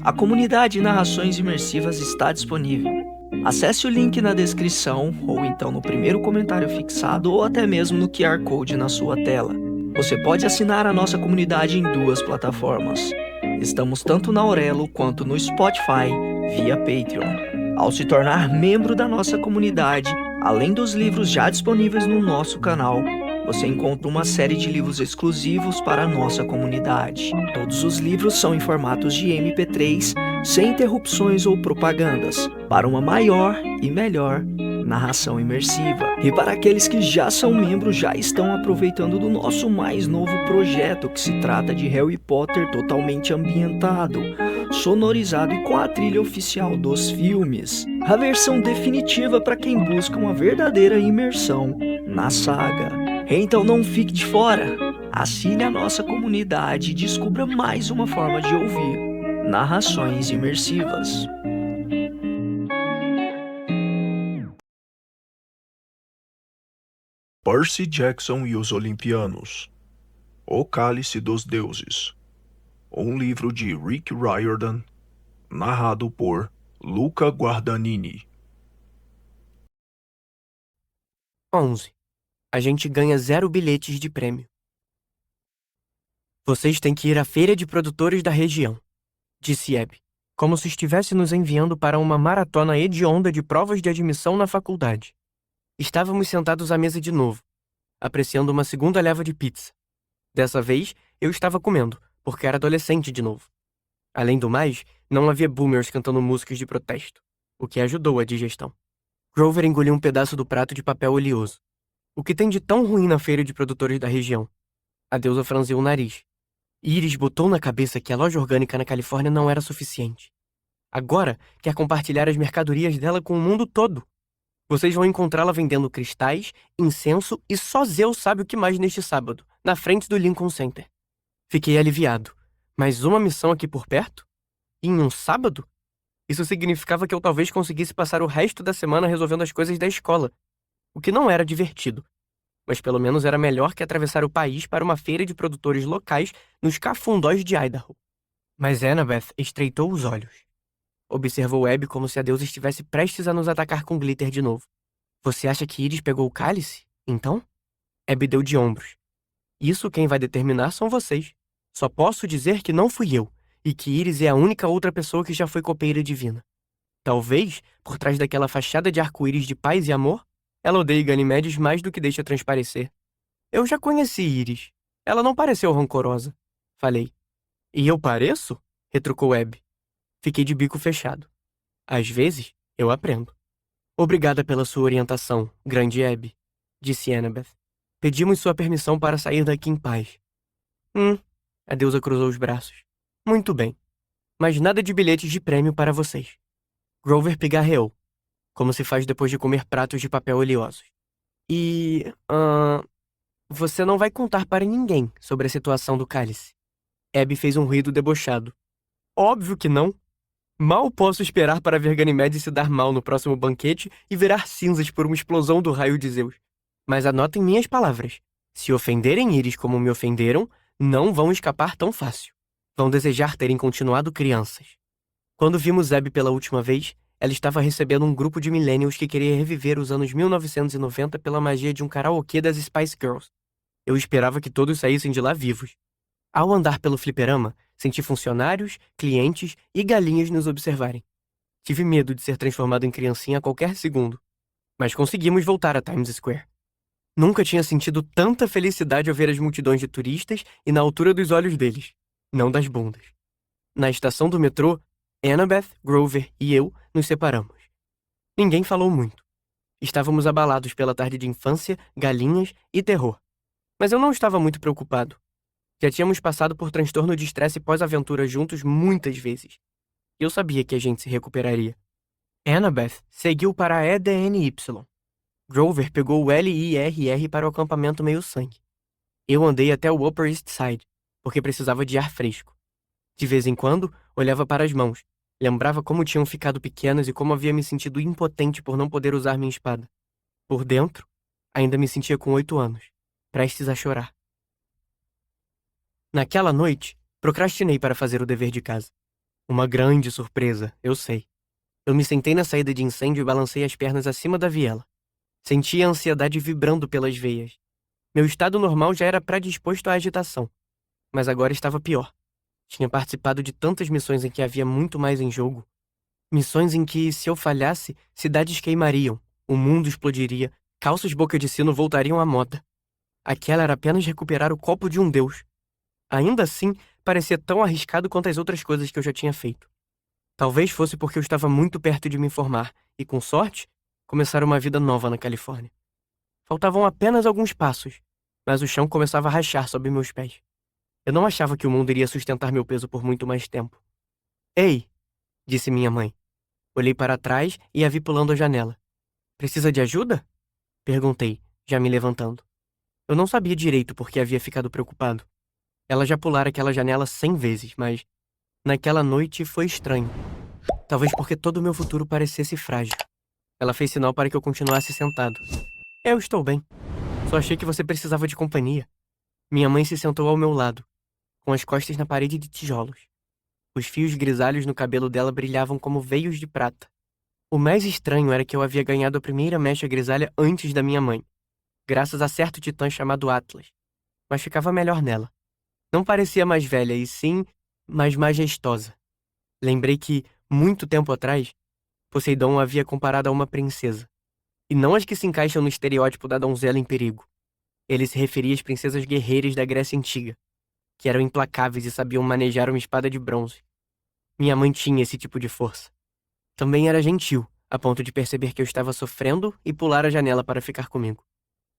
A comunidade Narrações Imersivas está disponível. Acesse o link na descrição, ou então no primeiro comentário fixado, ou até mesmo no QR Code na sua tela. Você pode assinar a nossa comunidade em duas plataformas. Estamos tanto na Aurelo quanto no Spotify, via Patreon. Ao se tornar membro da nossa comunidade, além dos livros já disponíveis no nosso canal, você encontra uma série de livros exclusivos para a nossa comunidade. Todos os livros são em formatos de MP3, sem interrupções ou propagandas, para uma maior e melhor narração imersiva. E para aqueles que já são membros, já estão aproveitando do nosso mais novo projeto, que se trata de Harry Potter totalmente ambientado, sonorizado e com a trilha oficial dos filmes. A versão definitiva para quem busca uma verdadeira imersão na saga. Então não fique de fora. Assine a nossa comunidade e descubra mais uma forma de ouvir narrações imersivas. Percy Jackson e os Olimpianos. O Cálice dos Deuses. Um livro de Rick Riordan, narrado por Luca Guadagnini. 11. A gente ganha 0 bilhetes de prêmio. Vocês têm que ir à feira de produtores da região, disse Abby, como se estivesse nos enviando para uma maratona hedionda de provas de admissão na faculdade. Estávamos sentados à mesa de novo, apreciando uma segunda leva de pizza. Dessa vez, eu estava comendo, porque era adolescente de novo. Além do mais, não havia boomers cantando músicas de protesto, o que ajudou a digestão. Grover engoliu um pedaço do prato de papel oleoso. O que tem de tão ruim na feira de produtores da região? A deusa franziu o nariz. Iris botou na cabeça que a loja orgânica na Califórnia não era suficiente. Agora, quer compartilhar as mercadorias dela com o mundo todo. Vocês vão encontrá-la vendendo cristais, incenso e só Zeus sabe o que mais neste sábado, na frente do Lincoln Center. Fiquei aliviado. Mais uma missão aqui por perto? E em um sábado? Isso significava que eu talvez conseguisse passar o resto da semana resolvendo as coisas da escola, o que não era divertido. Mas pelo menos era melhor que atravessar o país para uma feira de produtores locais nos cafundós de Idaho. Mas Annabeth estreitou os olhos. Observou Abby como se a deusa estivesse prestes a nos atacar com glitter de novo. Você acha que Iris pegou o cálice? Então? Abby deu de ombros. Isso quem vai determinar são vocês. Só posso dizer que não fui eu, e que Iris é a única outra pessoa que já foi copeira divina. Talvez, por trás daquela fachada de arco-íris de paz e amor, ela odeia Ganimedes mais do que deixa transparecer. Eu já conheci Iris. Ela não pareceu rancorosa. Falei. E eu pareço? Retrucou Abby. Fiquei de bico fechado. Às vezes, eu aprendo. Obrigada pela sua orientação, grande Abby, disse Annabeth. Pedimos sua permissão para sair daqui em paz. A deusa cruzou os braços. Muito bem. Mas nada de bilhetes de prêmio para vocês. Grover pigarreou, como se faz depois de comer pratos de papel oleosos. Você não vai contar para ninguém sobre a situação do cálice. Abby fez um ruído debochado. Óbvio que não. Mal posso esperar para ver Ganimedes se dar mal no próximo banquete e virar cinzas por uma explosão do raio de Zeus. Mas anotem minhas palavras. Se ofenderem Iris como me ofenderam, não vão escapar tão fácil. Vão desejar terem continuado crianças. Quando vimos Abby pela última vez, ela estava recebendo um grupo de millennials que queria reviver os anos 1990 pela magia de um karaokê das Spice Girls. Eu esperava que todos saíssem de lá vivos. Ao andar pelo fliperama, senti funcionários, clientes e galinhas nos observarem. Tive medo de ser transformado em criancinha a qualquer segundo. Mas conseguimos voltar a Times Square. Nunca tinha sentido tanta felicidade ao ver as multidões de turistas e na altura dos olhos deles, não das bundas. Na estação do metrô, Annabeth, Grover e eu nos separamos. Ninguém falou muito. Estávamos abalados pela tarde de infância, galinhas e terror. Mas eu não estava muito preocupado. Já tínhamos passado por transtorno de estresse pós-aventura juntos muitas vezes. Eu sabia que a gente se recuperaria. Annabeth seguiu para a EDNY. Grover pegou o LIRR para o acampamento meio-sangue. Eu andei até o Upper East Side, porque precisava de ar fresco. De vez em quando, olhava para as mãos, lembrava como tinham ficado pequenas e como havia me sentido impotente por não poder usar minha espada. Por dentro, ainda me sentia com 8 anos, prestes a chorar. Naquela noite, procrastinei para fazer o dever de casa. Uma grande surpresa, eu sei. Eu me sentei na saída de incêndio e balancei as pernas acima da viela. Senti a ansiedade vibrando pelas veias. Meu estado normal já era predisposto à agitação, mas agora estava pior. Tinha participado de tantas missões em que havia muito mais em jogo. Missões em que, se eu falhasse, cidades queimariam, o mundo explodiria, calças boca de sino voltariam à moda. Aquela era apenas recuperar o copo de um deus. Ainda assim, parecia tão arriscado quanto as outras coisas que eu já tinha feito. Talvez fosse porque eu estava muito perto de me formar e, com sorte, começar uma vida nova na Califórnia. Faltavam apenas alguns passos, mas o chão começava a rachar sob meus pés. Eu não achava que o mundo iria sustentar meu peso por muito mais tempo. Ei, disse minha mãe. Olhei para trás e a vi pulando a janela. Precisa de ajuda? Perguntei, já me levantando. Eu não sabia direito por que havia ficado preocupado. Ela já pulara aquela janela 100 vezes, mas naquela noite foi estranho. Talvez porque todo o meu futuro parecesse frágil. Ela fez sinal para que eu continuasse sentado. Eu estou bem. Só achei que você precisava de companhia. Minha mãe se sentou ao meu lado, com as costas na parede de tijolos. Os fios grisalhos no cabelo dela brilhavam como veios de prata. O mais estranho era que eu havia ganhado a primeira mecha grisalha antes da minha mãe, graças a certo titã chamado Atlas. Mas ficava melhor nela. Não parecia mais velha, e sim, mais majestosa. Lembrei que, muito tempo atrás, Poseidon a havia comparado a uma princesa. E não as que se encaixam no estereótipo da donzela em perigo. Ele se referia às princesas guerreiras da Grécia Antiga, que eram implacáveis e sabiam manejar uma espada de bronze. Minha mãe tinha esse tipo de força. Também era gentil, a ponto de perceber que eu estava sofrendo e pular a janela para ficar comigo.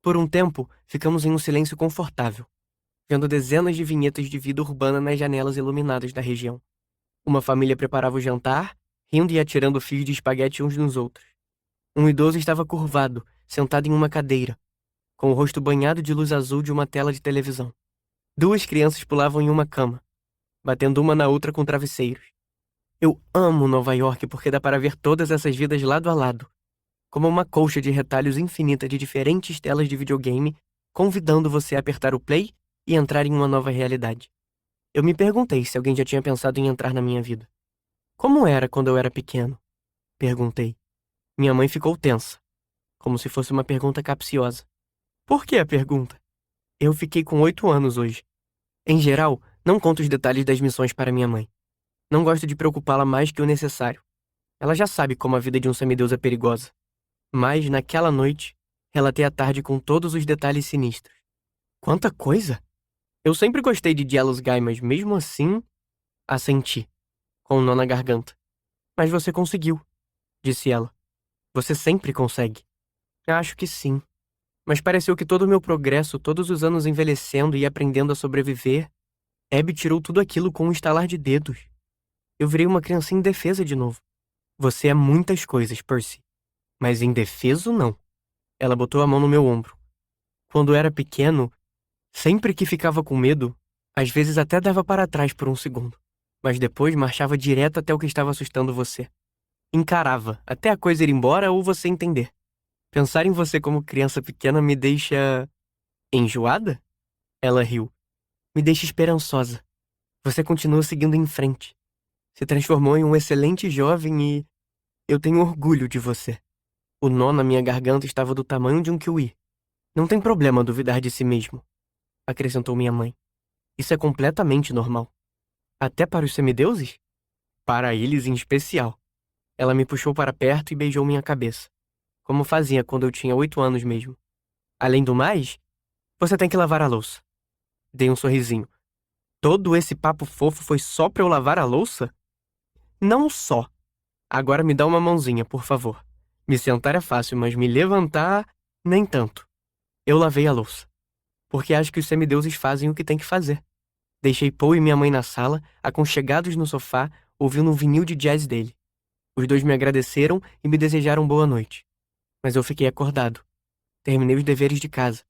Por um tempo, ficamos em um silêncio confortável, vendo dezenas de vinhetas de vida urbana nas janelas iluminadas da região. Uma família preparava o jantar, rindo e atirando fios de espaguete uns nos outros. Um idoso estava curvado, sentado em uma cadeira, com o rosto banhado de luz azul de uma tela de televisão. Duas crianças pulavam em uma cama, batendo uma na outra com travesseiros. Eu amo Nova York porque dá para ver todas essas vidas lado a lado, como uma colcha de retalhos infinita de diferentes telas de videogame, convidando você a apertar o play e entrar em uma nova realidade. Eu me perguntei se alguém já tinha pensado em entrar na minha vida. Como era quando eu era pequeno? Perguntei. Minha mãe ficou tensa, como se fosse uma pergunta capciosa. Por que a pergunta? Eu fiquei com 8 anos hoje. Em geral, não conto os detalhes das missões para minha mãe. Não gosto de preocupá-la mais que o necessário. Ela já sabe como a vida de um semideus é perigosa. Mas, naquela noite, relatei a tarde com todos os detalhes sinistros. Quanta coisa! Eu sempre gostei de Jealous Guy, mas mesmo assim... Assenti, com um nó na garganta. Mas você conseguiu, disse ela. Você sempre consegue. Acho que sim. Mas pareceu que todo o meu progresso, todos os anos envelhecendo e aprendendo a sobreviver, Abby tirou tudo aquilo com um estalar de dedos. Eu virei uma criança indefesa de novo. Você é muitas coisas, Percy. Mas indefeso, não. Ela botou a mão no meu ombro. Quando era pequeno, sempre que ficava com medo, às vezes até dava para trás por um segundo. Mas depois marchava direto até o que estava assustando você. Encarava, até a coisa ir embora ou você entender. Pensar em você como criança pequena me deixa... enjoada? Ela riu. Me deixa esperançosa. Você continua seguindo em frente. Se transformou em um excelente jovem e... eu tenho orgulho de você. O nó na minha garganta estava do tamanho de um kiwi. Não tem problema duvidar de si mesmo, acrescentou minha mãe. Isso é completamente normal. Até para os semideuses? Para eles em especial. Ela me puxou para perto e beijou minha cabeça, como fazia quando eu tinha 8 anos mesmo. Além do mais, você tem que lavar a louça. Dei um sorrisinho. Todo esse papo fofo foi só para eu lavar a louça? Não só. Agora me dá uma mãozinha, por favor. Me sentar é fácil, mas me levantar, nem tanto. Eu lavei a louça, porque acho que os semideuses fazem o que tem que fazer. Deixei Paul e minha mãe na sala, aconchegados no sofá, ouvindo um vinil de jazz dele. Os dois me agradeceram e me desejaram boa noite. Mas eu fiquei acordado. Terminei os deveres de casa.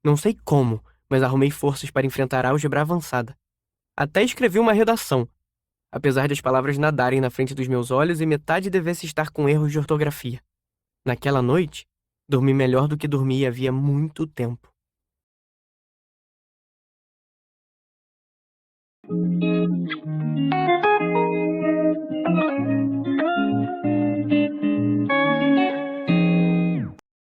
Não sei como, mas arrumei forças para enfrentar a álgebra avançada. Até escrevi uma redação, apesar das palavras nadarem na frente dos meus olhos e metade devesse estar com erros de ortografia. Naquela noite, dormi melhor do que dormi havia muito tempo.